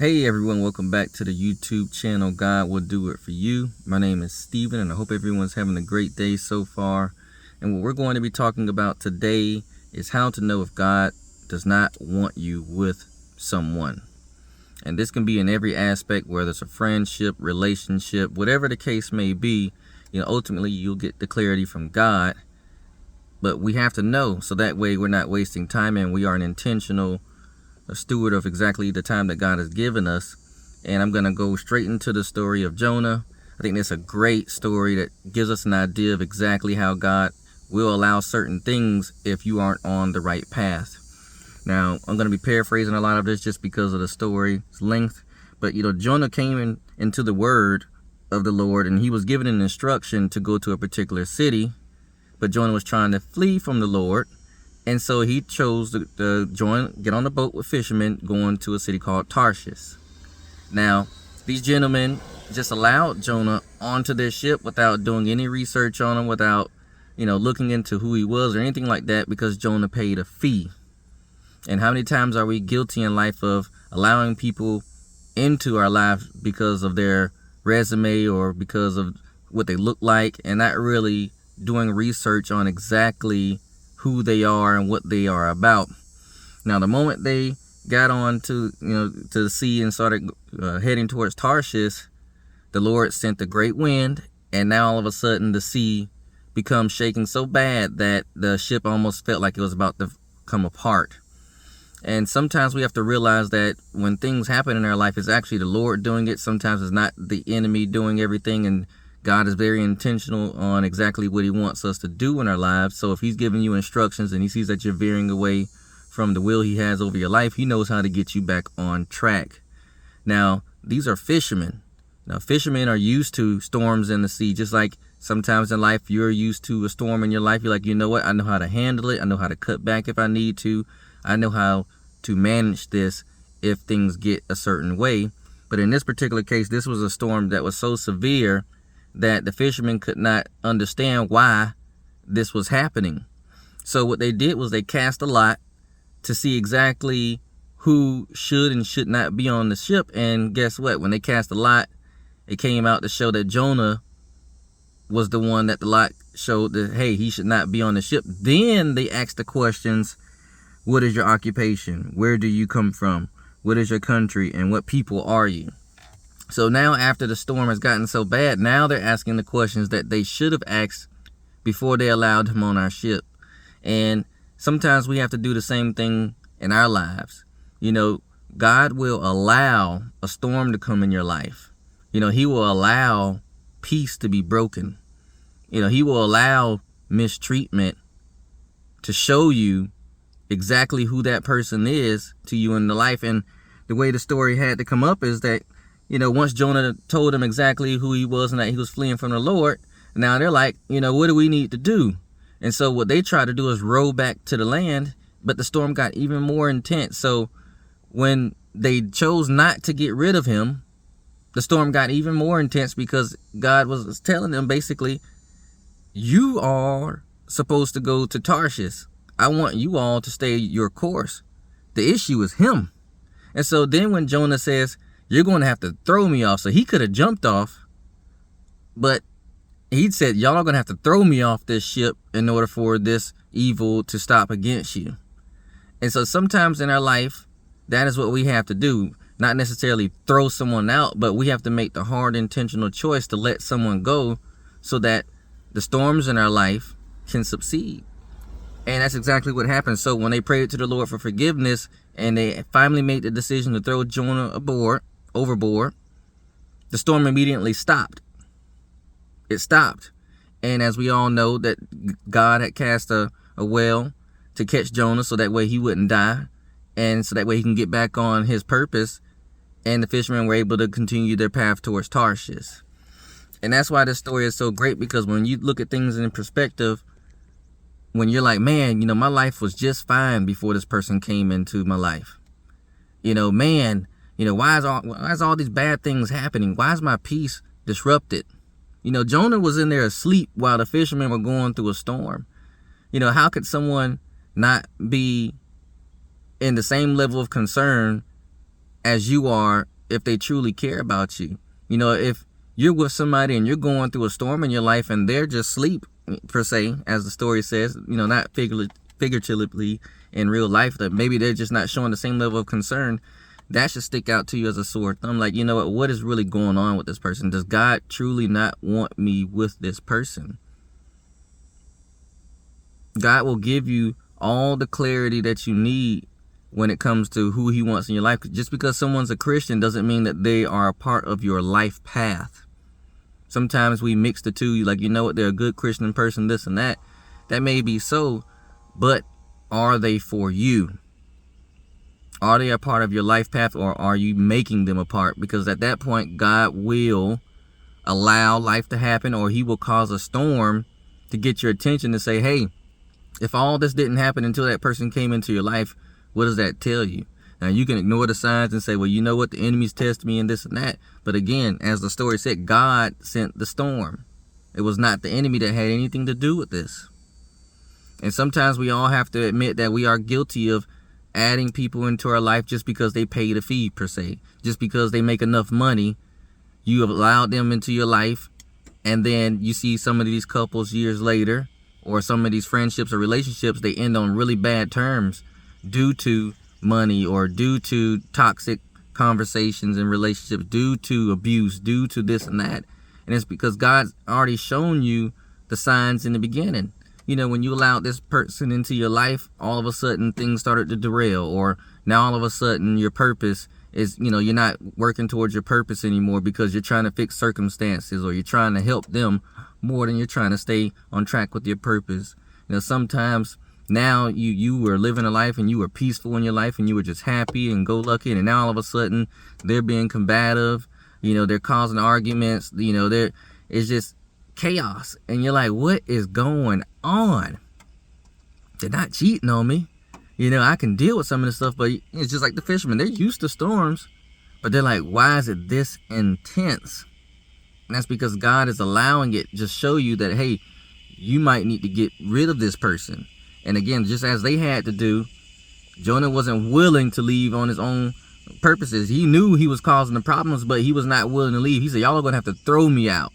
Hey everyone, welcome back to the YouTube channel God Will Do It For You. My name is Steven and I hope everyone's having a great day so far. And what we're going to be talking about today is how to know if God does not want you with someone. And this can be in every aspect, whether it's a friendship, relationship, whatever the case may be. Ultimately you'll get the clarity from God. But we have to know, so that way we're not wasting time and we are an intentional steward of exactly the time that God has given us. And I'm going to go straight into the story of Jonah. I think that's a great story that gives us an idea of exactly how God will allow certain things if you aren't on the right path. Now, I'm going to be paraphrasing a lot of this just because of the story's length. But, Jonah came into the word of the Lord and he was given an instruction to go to a particular city. But Jonah was trying to flee from the Lord. And so he chose to get on the boat with fishermen going to a city called Tarshish. Now, these gentlemen just allowed Jonah onto their ship without doing any research on him, without, looking into who he was or anything like that, because Jonah paid a fee. And how many times are we guilty in life of allowing people into our lives because of their resume or because of what they look like and not really doing research on exactly who they are and what they are about. Now, the moment they got on to the sea and started heading towards Tarshish, the Lord sent a great wind, and now all of a sudden the sea becomes shaking so bad that the ship almost felt like it was about to come apart. And sometimes we have to realize that when things happen in our life, it's actually the Lord doing it. Sometimes it's not the enemy doing everything, and God is very intentional on exactly what he wants us to do in our lives. So if he's giving you instructions and he sees that you're veering away from the will he has over your life, he knows how to get you back on track. Now, these are fishermen. Now, fishermen are used to storms in the sea, just like sometimes in life you're used to a storm in your life. You're like, you know what? I know how to handle it. I know how to cut back if I need to. I know how to manage this if things get a certain way. But in this particular case, this was a storm that was so severe that the fishermen could not understand why this was happening. So what they did was they cast a lot to see exactly who should and should not be on the ship. And guess what? When they cast a lot, it came out to show that Jonah was the one that the lot showed that, hey, he should not be on the ship. Then they asked the questions: what is your occupation? Where do you come from? What is your country? And what people are you? So now, after the storm has gotten so bad, now they're asking the questions that they should have asked before they allowed him on our ship. And sometimes we have to do the same thing in our lives. God will allow a storm to come in your life. He will allow peace to be broken. He will allow mistreatment to show you exactly who that person is to you in the life. And the way the story had to come up is that, once Jonah told them exactly who he was and that he was fleeing from the Lord, now they're like, what do we need to do? And so what they try to do is row back to the land, but the storm got even more intense. So when they chose not to get rid of him, the storm got even more intense because God was telling them basically, you are supposed to go to Tarshish. I want you all to stay your course. The issue is him. And so then when Jonah says, you're going to have to throw me off. So he could have jumped off, but he said, y'all are going to have to throw me off this ship in order for this evil to stop against you. And so sometimes in our life, that is what we have to do. Not necessarily throw someone out, but we have to make the hard intentional choice to let someone go so that the storms in our life can succeed. And that's exactly what happened. So when they prayed to the Lord for forgiveness and they finally made the decision to throw Jonah overboard, the storm immediately stopped. It stopped. And as we all know, that God had cast a whale to catch Jonah so that way he wouldn't die, and so that way he can get back on his purpose. And the fishermen were able to continue their path towards Tarshish. And that's why this story is so great, because when you look at things in perspective, when you're like, man, my life was just fine before this person came into my life. Why is all these bad things happening? Why is my peace disrupted? Jonah was in there asleep while the fishermen were going through a storm. How could someone not be in the same level of concern as you are if they truly care about you. You know, if you're with somebody and you're going through a storm in your life and they're just asleep, per se, as the story says, you know, not figuratively in real life, that maybe they're just not showing the same level of concern, that should stick out to you as a sore thumb. Like, you know what is really going on with this person? Does God truly not want me with this person? God will give you all the clarity that you need when it comes to who he wants in your life. Just because someone's a Christian doesn't mean that they are a part of your life path. Sometimes we mix the two. Like, you know what, they're a good Christian person, this and that. That may be so, but are they for you? Are they a part of your life path, or are you making them a part? Because at that point, God will allow life to happen, or he will cause a storm to get your attention to say, hey, if all this didn't happen until that person came into your life, what does that tell you? Now, you can ignore the signs and say, well, you know what, the enemy's testing me and this and that. But again, as the story said, God sent the storm. It was not the enemy that had anything to do with this. And sometimes we all have to admit that we are guilty of adding people into our life just because they paid a fee, per se. Just because they make enough money, you have allowed them into your life. And then you see some of these couples years later, or some of these friendships or relationships, they end on really bad terms due to money, or due to toxic conversations and relationships, due to abuse, due to this and that. And it's because God's already shown you the signs in the beginning. You know, when you allowed this person into your life, all of a sudden things started to derail, or now all of a sudden your purpose is, you know, you're not working towards your purpose anymore because you're trying to fix circumstances, or you're trying to help them more than you're trying to stay on track with your purpose. You know, sometimes now you were living a life and you were peaceful in your life and you were just happy and go lucky, and now all of a sudden they're being combative, you know, they're causing arguments, you know, it's just chaos, and you're like, what is going on? They're not cheating on me. You know, I can deal with some of this stuff, but it's just like the fishermen. They're used to storms, but they're like, why is it this intense? And that's because God is allowing it, just show you that, hey, you might need to get rid of this person. And again, just as they had to do, Jonah wasn't willing to leave on his own purposes. He knew he was causing the problems, but he was not willing to leave. He said, y'all are going to have to throw me out.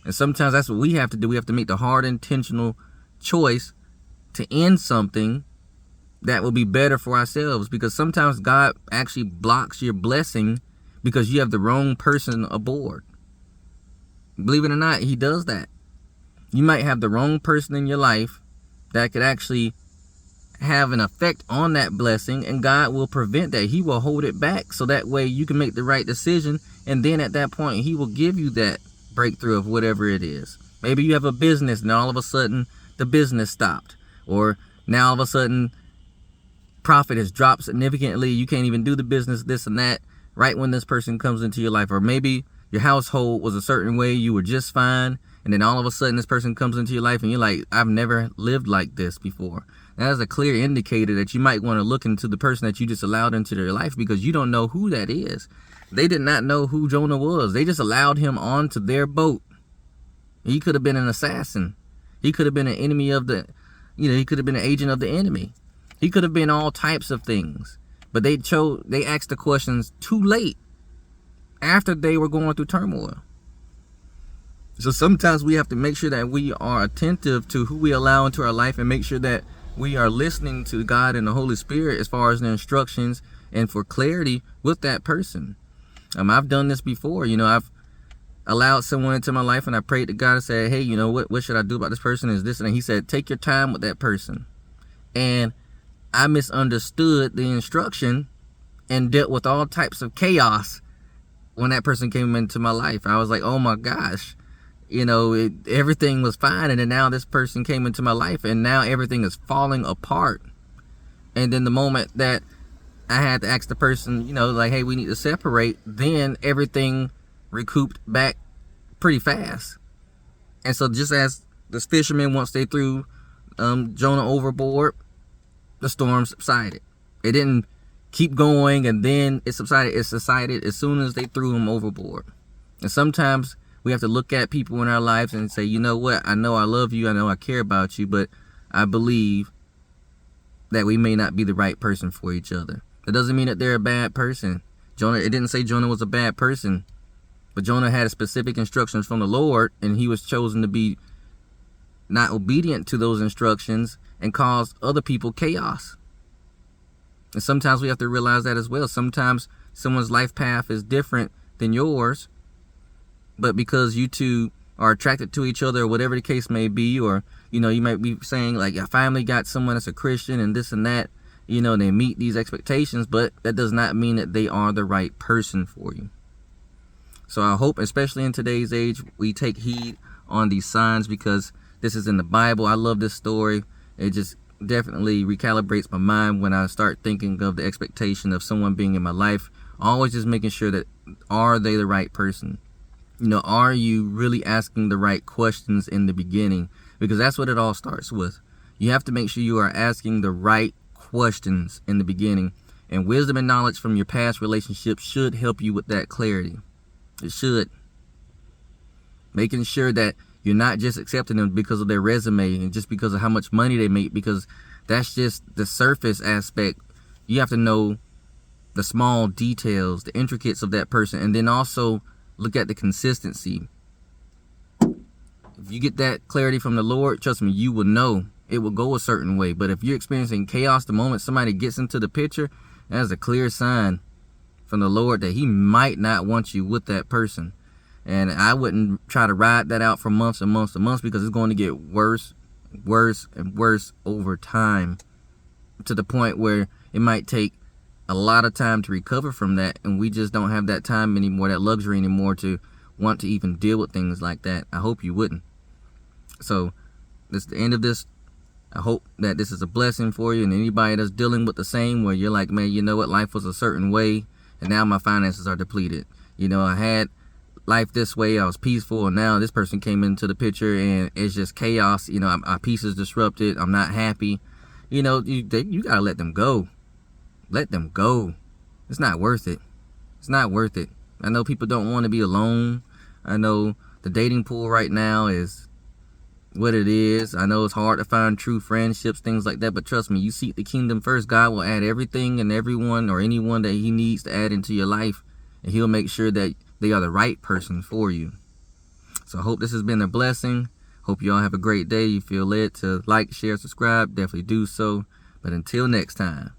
And sometimes that's what we have to do. We have to make the hard, intentional choice to end something that will be better for ourselves. Because sometimes God actually blocks your blessing because you have the wrong person aboard. Believe it or not, he does that. You might have the wrong person in your life that could actually have an effect on that blessing, and God will prevent that. He will hold it back so that way you can make the right decision, and then at that point he will give you that breakthrough of whatever it is. Maybe you have a business and all of a sudden the business stopped, or now all of a sudden profit has dropped significantly, you can't even do the business, this and that, right when this person comes into your life. Or maybe your household was a certain way, you were just fine, and then all of a sudden this person comes into your life and you're like, I've never lived like this before. That is a clear indicator that you might want to look into the person that you just allowed into their life, because you don't know who that is. They did not know who Jonah was. They just allowed him onto their boat. He could have been an assassin. He could have been an enemy of the, he could have been an agent of the enemy. He could have been all types of things. But they asked the questions too late, after they were going through turmoil. So sometimes we have to make sure that we are attentive to who we allow into our life, and make sure that we are listening to God and the Holy Spirit as far as the instructions and for clarity with that person. I've done this before. I've allowed someone into my life and I prayed to God and said, hey, what should I do about this person? Is this? And he said, take your time with that person. And I misunderstood the instruction and dealt with all types of chaos when that person came into my life. I was like, oh my gosh, everything was fine. And then now this person came into my life and now everything is falling apart. And then the moment that I had to ask the person, like, hey, we need to separate, then everything recouped back pretty fast. And so just as the fishermen, once they threw Jonah overboard, the storm subsided. It didn't keep going and then it subsided. It subsided as soon as they threw him overboard. And sometimes we have to look at people in our lives and say, you know what, I know I love you, I know I care about you, but I believe that we may not be the right person for each other. That doesn't mean that they're a bad person. Jonah, it didn't say Jonah was a bad person, but Jonah had specific instructions from the Lord, and he was chosen to be not obedient to those instructions and caused other people chaos. And sometimes we have to realize that as well. Sometimes someone's life path is different than yours, but because you two are attracted to each other, or whatever the case may be, or, you know, you might be saying, like, I finally got someone that's a Christian and this and that, you know, they meet these expectations, but that does not mean that they are the right person for you. So I hope, especially in today's age, we take heed on these signs, because this is in the Bible. I love this story. It just definitely recalibrates my mind when I start thinking of the expectation of someone being in my life. Always just making sure that, are they the right person? You know, are you really asking the right questions in the beginning? Because that's what it all starts with. You have to make sure you are asking the right questions in the beginning. And wisdom and knowledge from your past relationships should help you with that clarity. It should. Making sure that you're not just accepting them because of their resume and just because of how much money they make, because that's just the surface aspect. You have to know the small details, the intricacies of that person, and then also look at the consistency. If you get that clarity from the Lord, trust me, you will know it will go a certain way. But if you're experiencing chaos the moment somebody gets into the picture, that's a clear sign from the Lord that he might not want you with that person. And I wouldn't try to ride that out for months and months and months, because it's going to get worse, worse, and worse over time, to the point where it might take a lot of time to recover from that, and we just don't have that time anymore, that luxury anymore, to want to even deal with things like that. I hope you wouldn't. So this is the end of this. I hope that this is a blessing for you, and anybody that's dealing with the same, where you're like, man, you know what, life was a certain way and now my finances are depleted. You know, I had life this way, I was peaceful, and now this person came into the picture and it's just chaos. You know, my peace is disrupted, I'm not happy. You know, you gotta let them go. Let them go. It's not worth it. It's not worth it. I know people don't want to be alone. I know the dating pool right now is what it is. I know it's hard to find true friendships, things like that, but trust me, you seek the kingdom first, God will add everything and everyone or anyone that he needs to add into your life, and he'll make sure that they are the right person for you. So I hope this has been a blessing. Hope you all have a great day. You feel led to like, share, subscribe, definitely do so. But until next time.